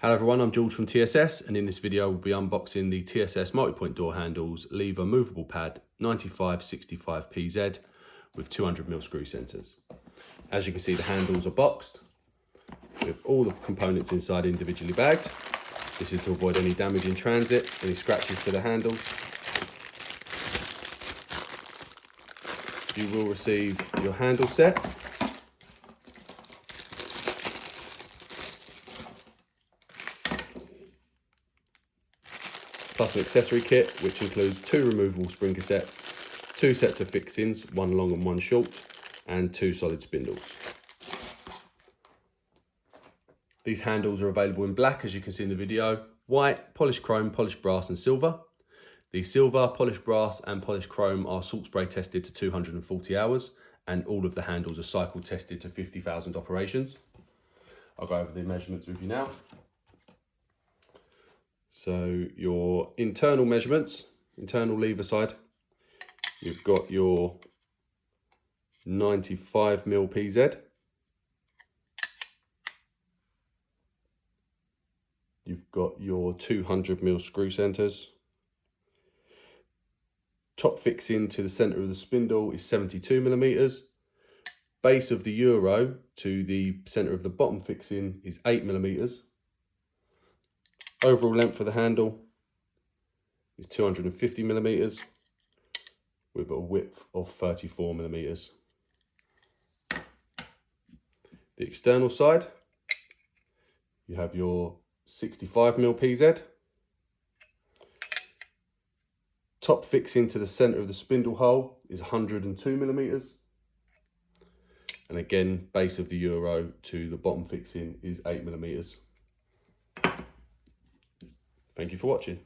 Hello everyone, I'm George from TSS, and in this video we'll be unboxing the TSS Multipoint Door Handles lever movable pad 9565PZ with 200mm screw centres. As you can see, the handles are boxed with all the components inside individually bagged. This is to avoid any damage in transit, any scratches to the handles. You will receive your handle set, plus an accessory kit which includes 2 removable spring cassettes, 2 sets of fixings, one long and one short, and 2 solid spindles. These handles are available in black, as you can see in the video, white, polished chrome, polished brass and silver. The silver, polished brass and polished chrome are salt spray tested to 240 hours, and all of the handles are cycle tested to 50,000 operations. I'll go over the measurements with you now. So your internal measurements, internal lever side, you've got your 95mm PZ, you've got your 200mm screw centres, top fixing to the centre of the spindle is 72mm, base of the euro to the centre of the bottom fixing is 8mm, overall length of the handle is 250mm with a width of 34mm. The external side, you have your 65mm PZ, top fixing to the centre of the spindle hole is 102mm, and again base of the euro to the bottom fixing is 8mm. Thank you for watching.